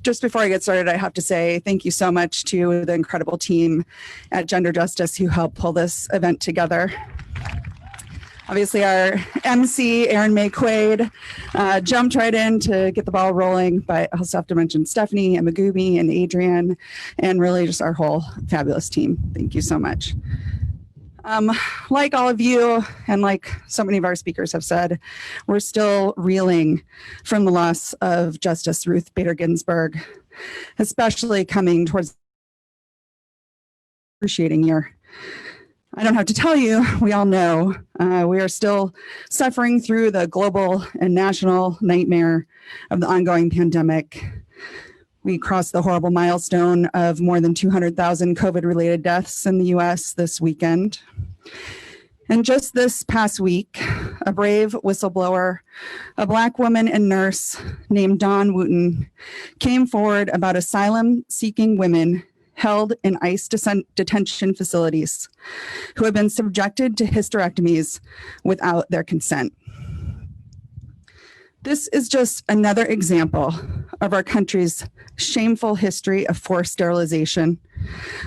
Just before I get started, I have to say thank you so much to the incredible team at Gender Justice who helped pull this event together. Obviously, our MC, Erin May Quaid, jumped right in to get the ball rolling, but I also have to mention Stephanie and Magooby and Adrian, and really just our whole fabulous team. Thank you so much. Like all of you, and like so many of our speakers have said, we're still reeling from the loss of Justice Ruth Bader Ginsburg, especially coming towards the appreciating year. I don't have to tell you, we all know we are still suffering through the global and national nightmare of the ongoing pandemic. We crossed the horrible milestone of more than 200,000 COVID-related deaths in the US this weekend. And just this past week, a brave whistleblower, a Black woman and nurse named Dawn Wooten, came forward about asylum-seeking women held in ICE detention facilities who have been subjected to hysterectomies without their consent. This is just another example of our country's shameful history of forced sterilization,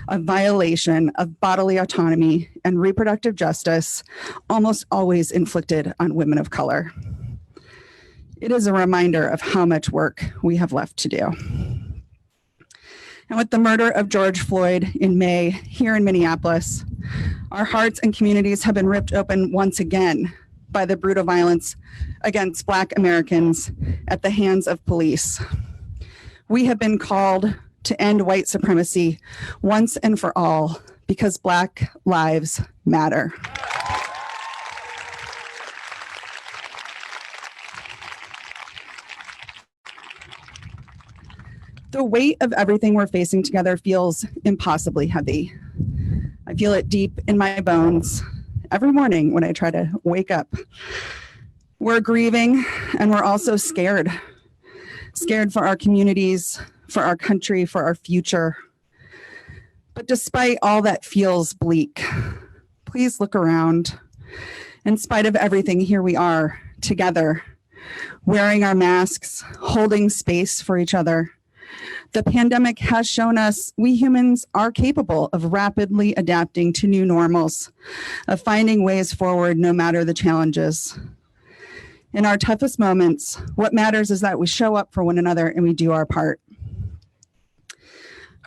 a violation of bodily autonomy and reproductive justice, almost always inflicted on women of color. It is a reminder of how much work we have left to do. And with the murder of George Floyd in May here in Minneapolis, our hearts and communities have been ripped open once again by the brutal violence against Black Americans at the hands of police. We have been called to end white supremacy once and for all because Black lives matter. The weight of everything we're facing together feels impossibly heavy. I feel it deep in my bones every morning when I try to wake up. We're grieving and we're also scared. Scared for our communities, for our country, for our future. But despite all that feels bleak, please look around. In spite of everything, here we are together, wearing our masks, holding space for each other. The pandemic has shown us we humans are capable of rapidly adapting to new normals, of finding ways forward no matter the challenges. In our toughest moments, what matters is that we show up for one another and we do our part.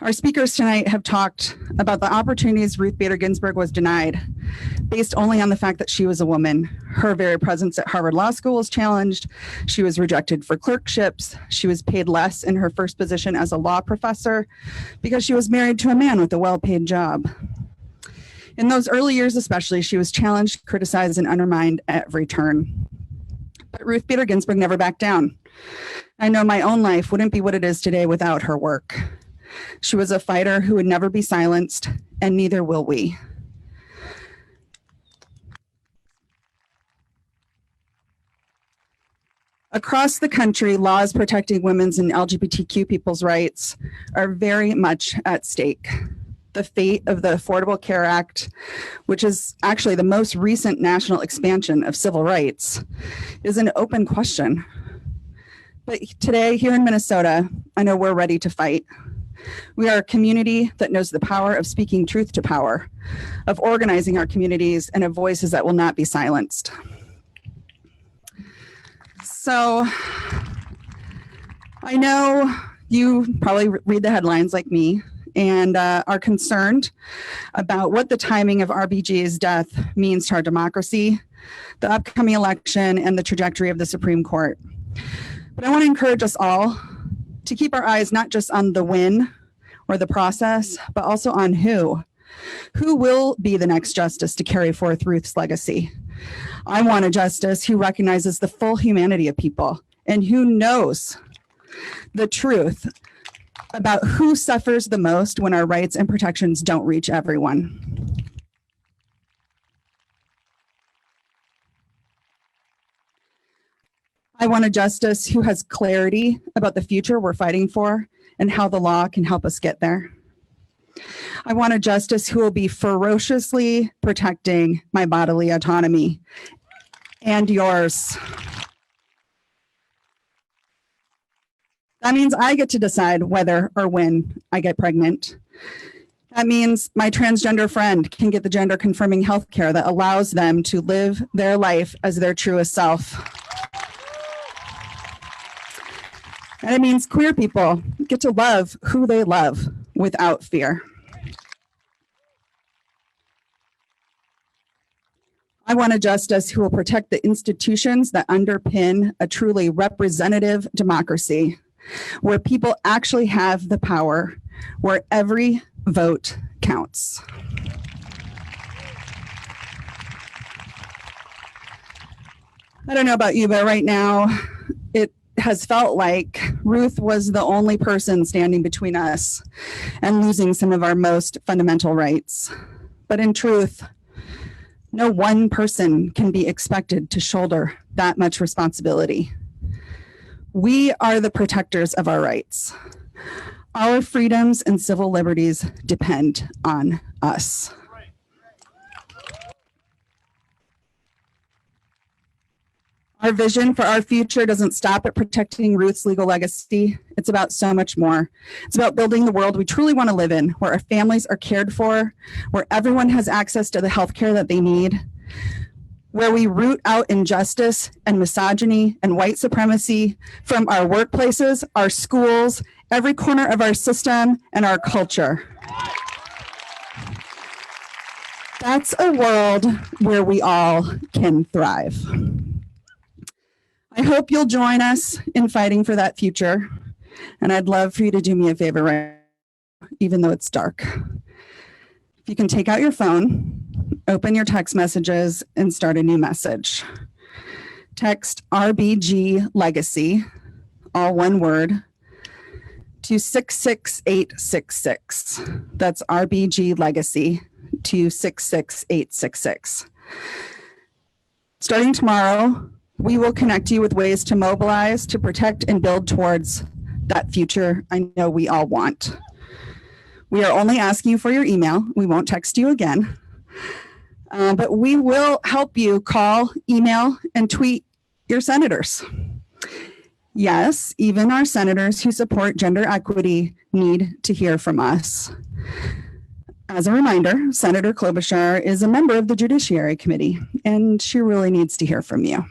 Our speakers tonight have talked about the opportunities Ruth Bader Ginsburg was denied based only on the fact that she was a woman. Her very presence at Harvard Law School was challenged. She was rejected for clerkships. She was paid less in her first position as a law professor because she was married to a man with a well-paid job. In those early years especially, she was challenged, criticized, and undermined at every turn. But Ruth Bader Ginsburg never backed down. I know my own life wouldn't be what it is today without her work. She was a fighter who would never be silenced, and neither will we. Across the country, laws protecting women's and LGBTQ people's rights are very much at stake. The fate of the Affordable Care Act, which is actually the most recent national expansion of civil rights, is an open question. But today, here in Minnesota, I know we're ready to fight. We are a community that knows the power of speaking truth to power, of organizing our communities, and of voices that will not be silenced. So I know you probably read the headlines like me and are concerned about what the timing of RBG's death means to our democracy, the upcoming election, and the trajectory of the Supreme Court. But I want to encourage us all to keep our eyes not just on the win or the process, but also on who. Who will be the next justice to carry forth Ruth's legacy? I want a justice who recognizes the full humanity of people and who knows the truth about who suffers the most when our rights and protections don't reach everyone. I want a justice who has clarity about the future we're fighting for and how the law can help us get there. I want a justice who will be ferociously protecting my bodily autonomy and yours. That means I get to decide whether or when I get pregnant. That means my transgender friend can get the gender confirming healthcare that allows them to live their life as their truest self. And it means queer people get to love who they love without fear. I want a justice who will protect the institutions that underpin a truly representative democracy, where people actually have the power, where every vote counts. I don't know about you, but right now it has felt like Ruth was the only person standing between us and losing some of our most fundamental rights. But in truth, no one person can be expected to shoulder that much responsibility. We are the protectors of our rights. Our freedoms and civil liberties depend on us. Our vision for our future doesn't stop at protecting Ruth's legal legacy. It's about so much more. It's about building the world we truly want to live in, where our families are cared for, where everyone has access to the healthcare that they need, where we root out injustice and misogyny and white supremacy from our workplaces, our schools, every corner of our system, and our culture. That's a world where we all can thrive. I hope you'll join us in fighting for that future. And I'd love for you to do me a favor right now, even though it's dark. If you can take out your phone, open your text messages, and start a new message. Text RBG Legacy, all one word, to 66866. That's RBG Legacy to 66866. Starting tomorrow, we will connect you with ways to mobilize, to protect, and build towards that future I know we all want. We are only asking you for your email. We won't text you again. But we will help you call, email, and tweet your senators. Yes, even our senators who support gender equity need to hear from us. As a reminder, Senator Klobuchar is a member of the Judiciary Committee, and she really needs to hear from you.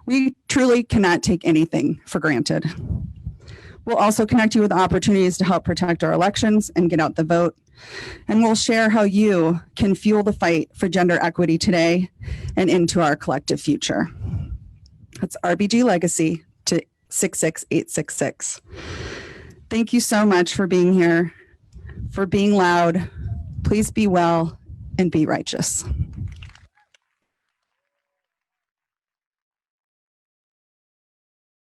We truly cannot take anything for granted. We'll also connect you with opportunities to help protect our elections and get out the vote. And we'll share how you can fuel the fight for gender equity today and into our collective future. That's RBG Legacy to 66866. Thank you so much for being here, for being loud. Please be well and be righteous.